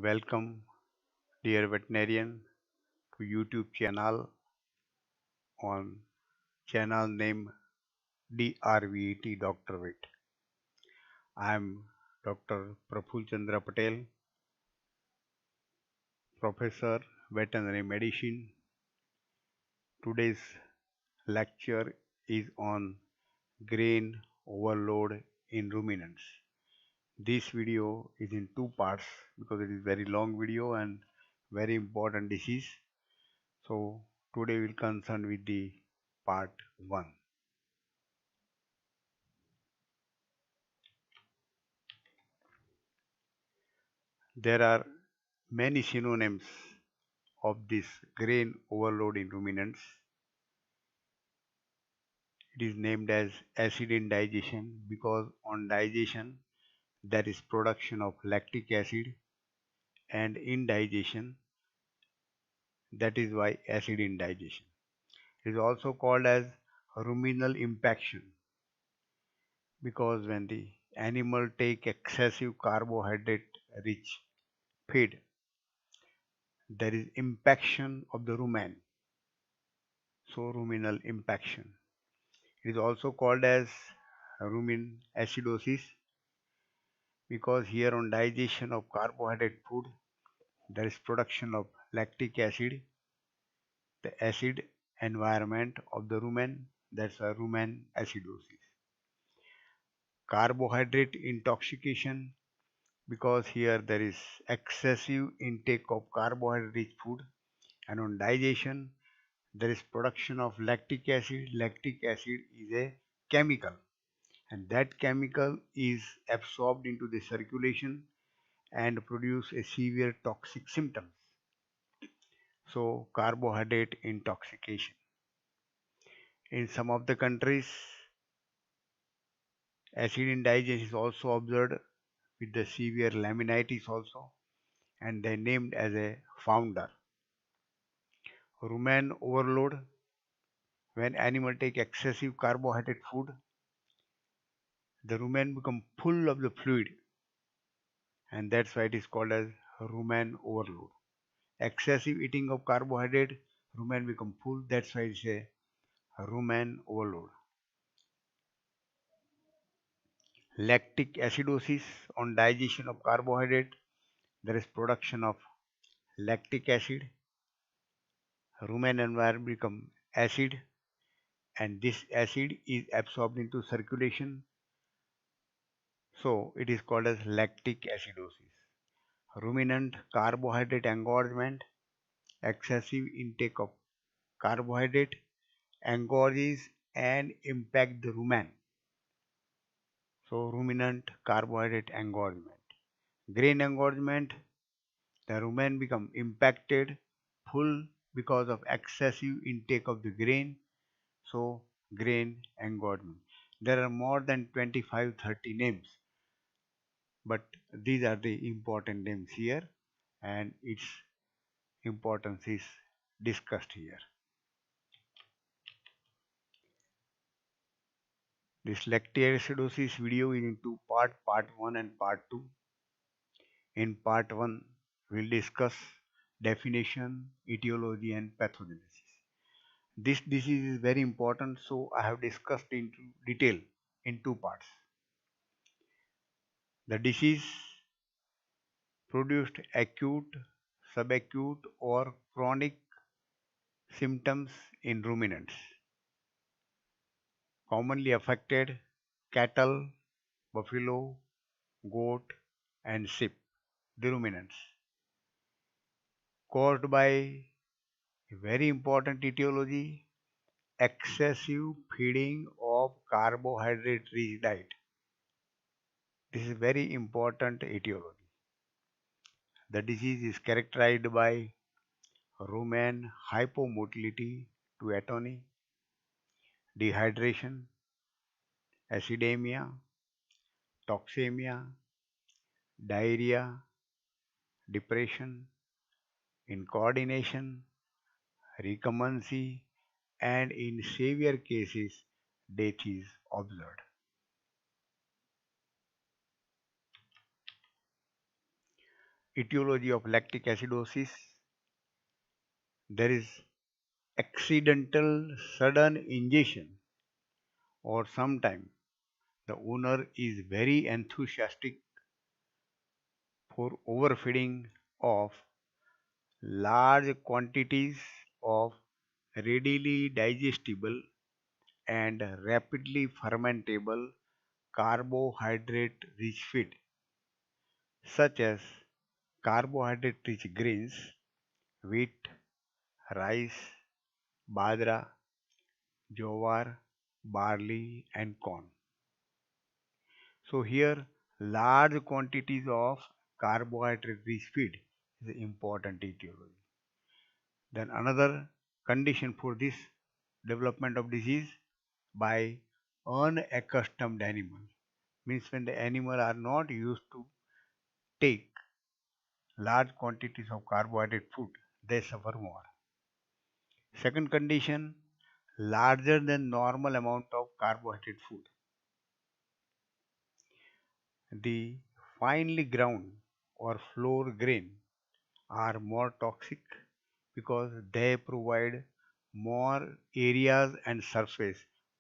Welcome, dear veterinarian, to YouTube channel on channel name DRVET Dr. Vet. I am Dr. Praful Chandra Patel, Professor Veterinary Medicine. Today's lecture is on grain overload in ruminants. This video is in two parts because it is very long video and very important disease. So today we'll concern with the part 1. There are many synonyms of this grain overload in ruminants. It is named as acid indigestion because on digestion there is production of lactic acid, and indigestion, that is why acid indigestion. It is also called as ruminal impaction because when the animal take excessive carbohydrate rich feed, there is impaction of the rumen, so ruminal impaction. It is also called as rumen acidosis because here on digestion of carbohydrate food there is production of lactic acid, the acid environment of the rumen, that's a rumen acidosis. Carbohydrate intoxication because here there is excessive intake of carbohydrate rich food, and on digestion there is production of lactic acid. Lactic acid is a chemical, and that chemical is absorbed into the circulation and produce a severe toxic symptoms. So carbohydrate intoxication. In some of the countries, acid indigestion is also observed with the severe laminitis also, and they named as a founder. Rumen overload, when animal take excessive carbohydrate food, the rumen become full of the fluid, and that's why it is called as rumen overload. Excessive eating of carbohydrate, rumen become full, that's why it's a rumen overload. Lactic acidosis, on digestion of carbohydrate, there is production of lactic acid, rumen environment become acid, and this acid is absorbed into circulation, so it is called as lactic acidosis. Ruminant carbohydrate engorgement, excessive intake of carbohydrate engorges and impact the rumen, so ruminant carbohydrate engorgement. Grain engorgement, the rumen become impacted full because of excessive intake of the grain, so grain engorgement. There are more than 25-30 names, but these are the important names here, and its importance is discussed here. This lactic acidosis video is in two parts, part 1 and part 2. In part 1, we'll discuss definition, etiology and pathogenesis. This disease is very important, so I have discussed into detail in two parts. The disease produced acute, subacute or chronic symptoms in ruminants. Commonly affected cattle, buffalo, goat and sheep, the ruminants. Caused by a very important etiology, excessive feeding of carbohydrate rich diet. This is very important etiology. The disease is characterized by rumen hypomotility to atony, dehydration, acidemia, toxemia, diarrhea, depression, incoordination, recumbency, and in severe cases, death is observed. etiology of lactic acidosis. There is accidental sudden ingestion, or sometimes the owner is very enthusiastic for overfeeding of large quantities of readily digestible and rapidly fermentable carbohydrate rich feed, such as carbohydrate rich grains, wheat, rice, bajra, jowar, barley, and corn. So here large quantities of carbohydrate rich feed is an important etiology. Then another condition for this development of disease by unaccustomed animal, means when the animal are not used to take large quantities of carbohydrate food, they suffer more. Second condition, larger than normal amount of carbohydrate food. The finely ground or flour grain are more toxic because they provide more areas and surface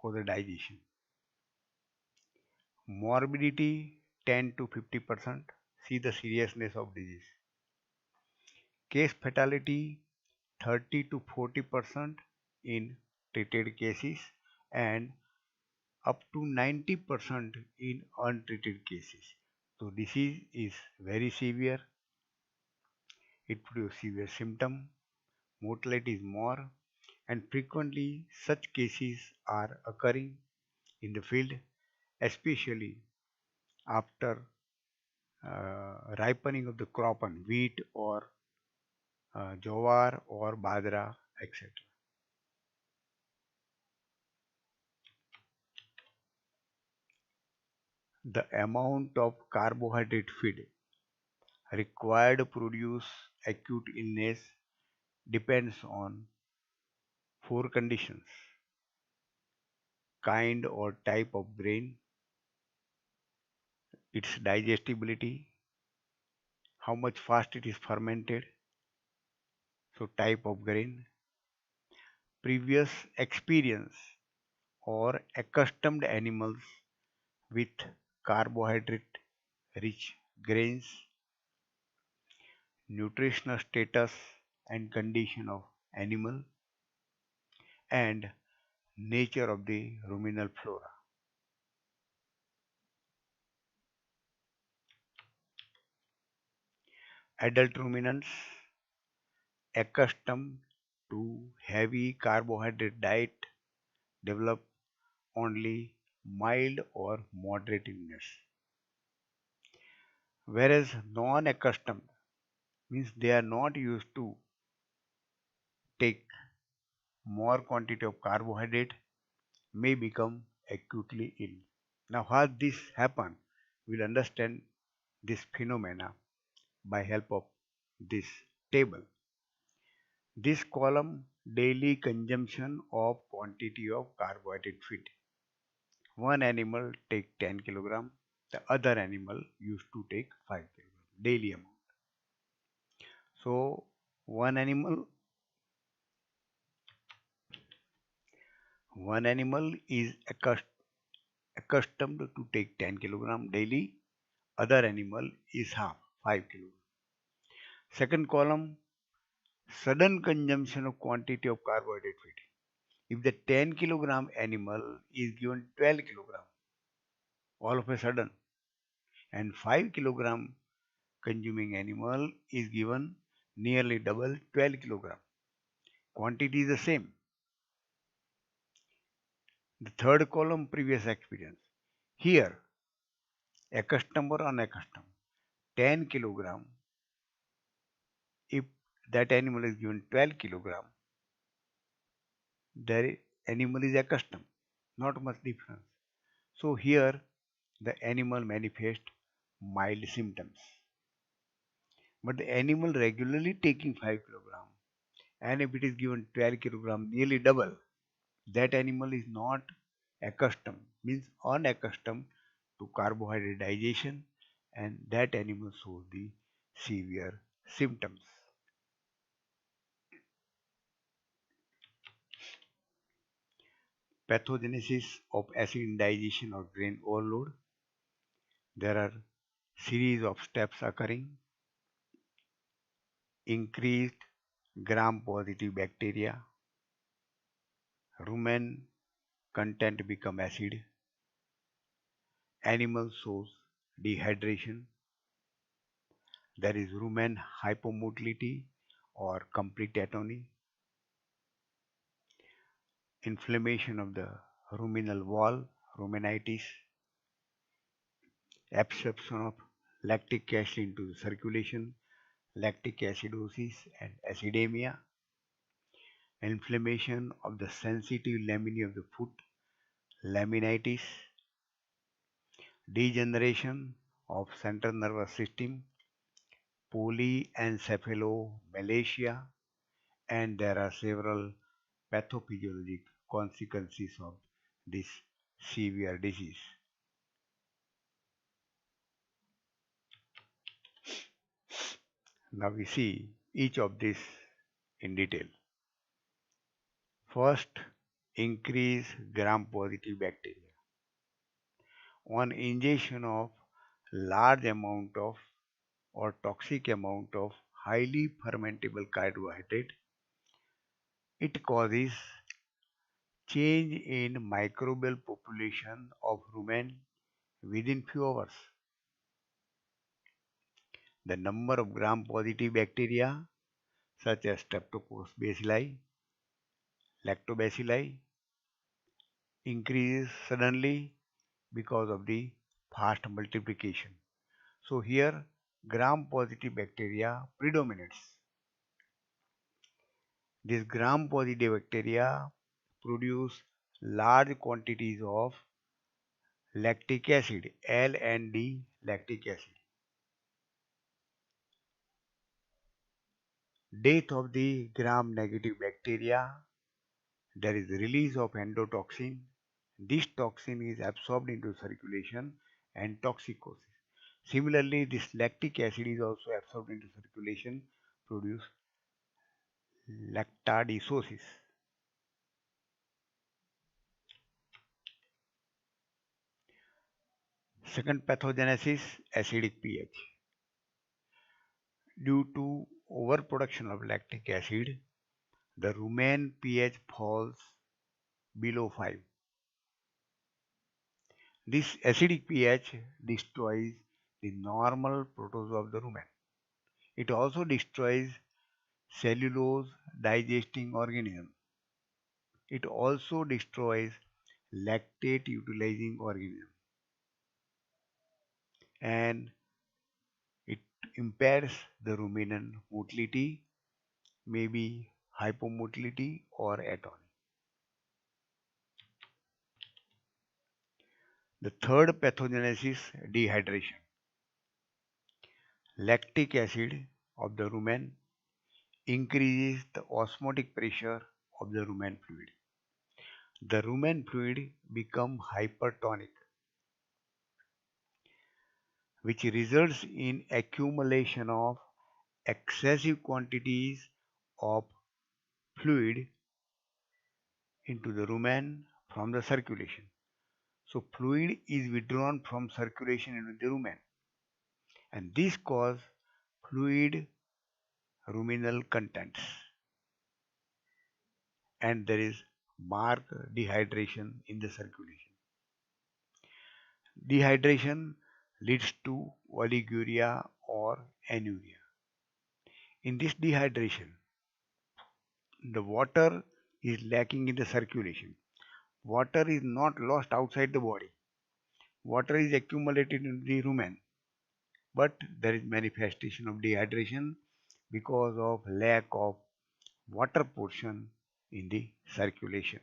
for the digestion. Morbidity 10 to 50%. See the seriousness of disease. Case fatality 30 to 40% in treated cases and up to 90% in untreated cases. So disease is very severe. It produces severe symptom. Mortality is more, and frequently such cases are occurring in the field, especially after ripening of the crop on wheat or jowar or bajra, etc. The amount of carbohydrate feed required to produce acute illness depends on four conditions: kind or type of grain, its digestibility, how much fast it is fermented, so type of grain, previous experience or accustomed animals with carbohydrate rich grains, nutritional status and condition of animal, and nature of the ruminal flora. Adult ruminants accustomed to heavy carbohydrate diet develop only mild or moderate illness, whereas non-accustomed means they are not used to take more quantity of carbohydrate may become acutely ill. Now how this happen, we'll understand this phenomena by help of this table. This column daily consumption of quantity of carbohydrate feed. One animal take 10 kilogram, the other animal used to take 5 kilogram daily amount. So one animal one animal is accustomed to take 10 kilogram daily, other animal is half 5 kilogram. Second column, sudden consumption of quantity of carbohydrate feed. If the 10 kilogram animal is given 12 kilogram all of a sudden, and 5 kilogram consuming animal is given nearly double 12 kilogram, quantity is the same. The third column, previous experience. Here accustomed or unaccustomed, 10 kilogram, if that animal is given 12 kilogram, the animal is accustomed, not much difference. So here the animal manifest mild symptoms. But the animal regularly taking 5 kilogram, and if it is given 12 kilogram, nearly double, that animal is not accustomed, means unaccustomed to carbohydrate digestion, and that animal shows the severe symptoms. Pathogenesis of acid indigestion or grain overload. There are series of steps occurring. Increased gram-positive bacteria. Rumen content become acid. Animal shows dehydration. There is rumen hypomotility or complete atony. Inflammation of the ruminal wall, ruminitis. Absorption of lactic acid into the circulation, lactic acidosis and acidemia. Inflammation of the sensitive laminae of the foot, laminitis. Degeneration of central nervous system, polyencephalomalacia, and there are several pathophysiologic consequences of this severe disease. Now we see each of these in detail. First, increase gram-positive bacteria. On ingestion of large amount of or toxic amount of highly fermentable carbohydrate, it causes change in microbial population of rumen within few hours. The number of gram-positive bacteria such as Streptococcus bacilli, lactobacilli increases suddenly because of the fast multiplication. So here gram-positive bacteria predominates. These gram-positive bacteria produce large quantities of lactic acid, L and D lactic acid. Death of the gram-negative bacteria, there is release of endotoxin. This toxin is absorbed into circulation and toxicosis. Similarly, this lactic acid is also absorbed into circulation, produce lactadisosis. Second pathogenesis, acidic pH. Due to overproduction of lactic acid, the rumen pH falls below 5. This acidic pH destroys the normal protozoa of the rumen. It also destroys cellulose digesting organism. It also destroys lactate utilizing organism, and it impairs the ruminant motility, maybe hypomotility or atony. The third pathogenesis, dehydration. Lactic acid of the rumen increases the osmotic pressure of the rumen fluid. The rumen fluid become hypertonic, which results in accumulation of excessive quantities of fluid into the rumen from the circulation. So fluid is withdrawn from circulation into the rumen, and this causes fluid ruminal contents, and there is marked dehydration in the circulation. Dehydration leads to oliguria or anuria. In this dehydration, the water is lacking in the circulation. Water is not lost outside the body. Water is accumulated in the rumen, but there is manifestation of dehydration because of lack of water portion in the circulation.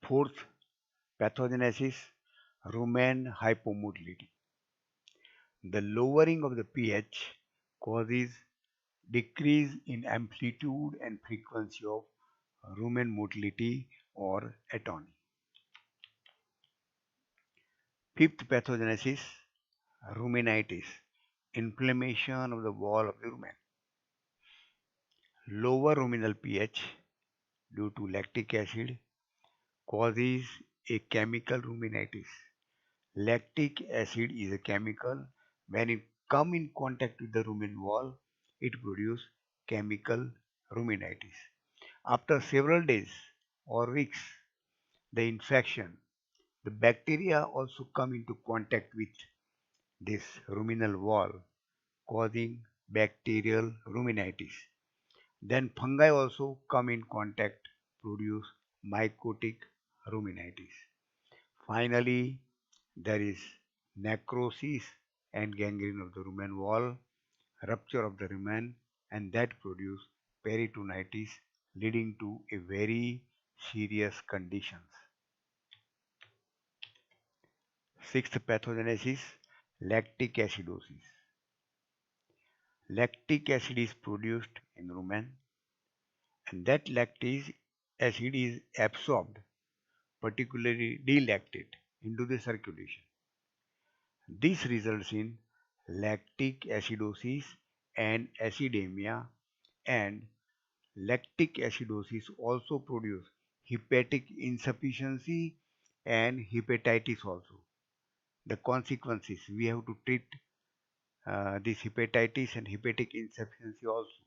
Fourth pathogenesis, rumen hypomotility. The lowering of the pH causes decrease in amplitude and frequency of rumen motility or atony. Fifth pathogenesis, ruminitis, inflammation of the wall of the rumen. Lower ruminal pH due to lactic acid causes a chemical ruminitis. Lactic acid is a chemical. When it come in contact with the rumen wall, it produces chemical ruminitis. After several days or weeks, the infection, the bacteria also come into contact with this ruminal wall, causing bacterial ruminitis. Then fungi also come in contact, produce mycotic ruminitis. Finally, there is necrosis and gangrene of the rumen wall, rupture of the rumen, and that produce peritonitis, leading to a very serious conditions. Sixth pathogenesis, lactic acidosis. Lactic acid is produced in rumen, and that lactic acid is absorbed, particularly delactate, into the circulation. This results in lactic acidosis and acidemia, and lactic acidosis also produce hepatic insufficiency and hepatitis also. The consequences, we have to treat this hepatitis and hepatic insufficiency also.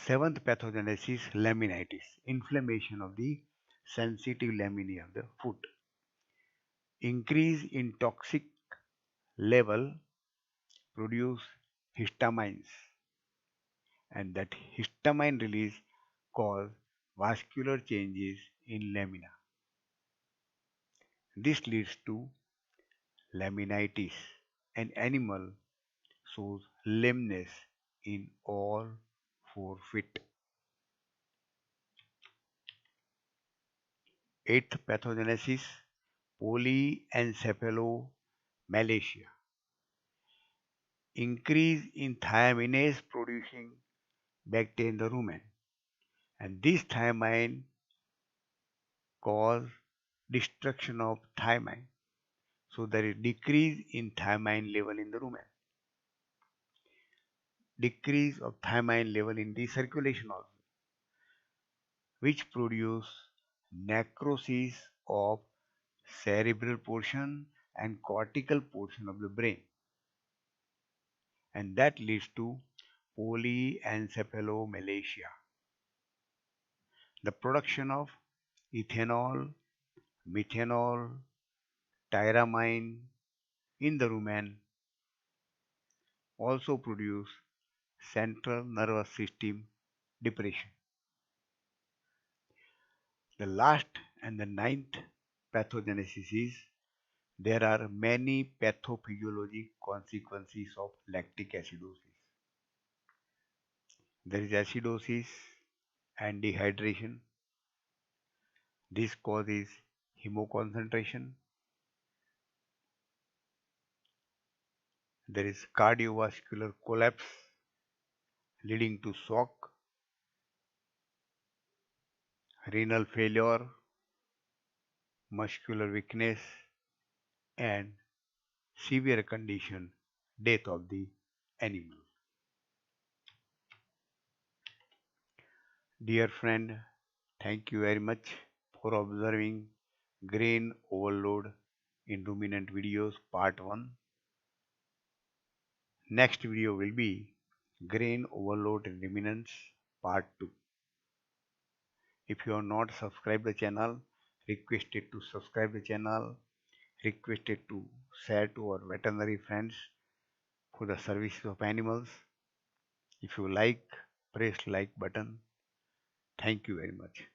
Seventh pathogenesis, laminitis, inflammation of the sensitive laminae of the foot. Increase in toxic level produce histamines, and that histamine release cause vascular changes in lamina. This leads to laminitis. An animal shows lameness in all 4 feet. Eighth pathogenesis, polyencephalomalacia. Increase in thiaminase producing bacteria in the rumen, and this thiamine cause destruction of thiamine. So there is decrease in thiamine level in the rumen, decrease of thiamine level in the circulation also, which produce necrosis of cerebral portion and cortical portion of the brain, and that leads to polyencephalomalacia. The production of ethanol, methanol, tyramine in the rumen also produce central nervous system depression. The last and the ninth pathogenesis is there are many pathophysiologic consequences of lactic acidosis. There is acidosis and dehydration. This causes hemoconcentration. There is cardiovascular collapse leading to shock, renal failure, muscular weakness, and severe condition, death of the animal. Dear friend, thank you very much for observing grain overload in ruminant videos part 1. Next video will be grain overload in ruminants part 2. If you have not subscribed the channel, requested to subscribe the channel, requested to share to our veterinary friends for the services of animals. If you like, press like button. Thank you very much.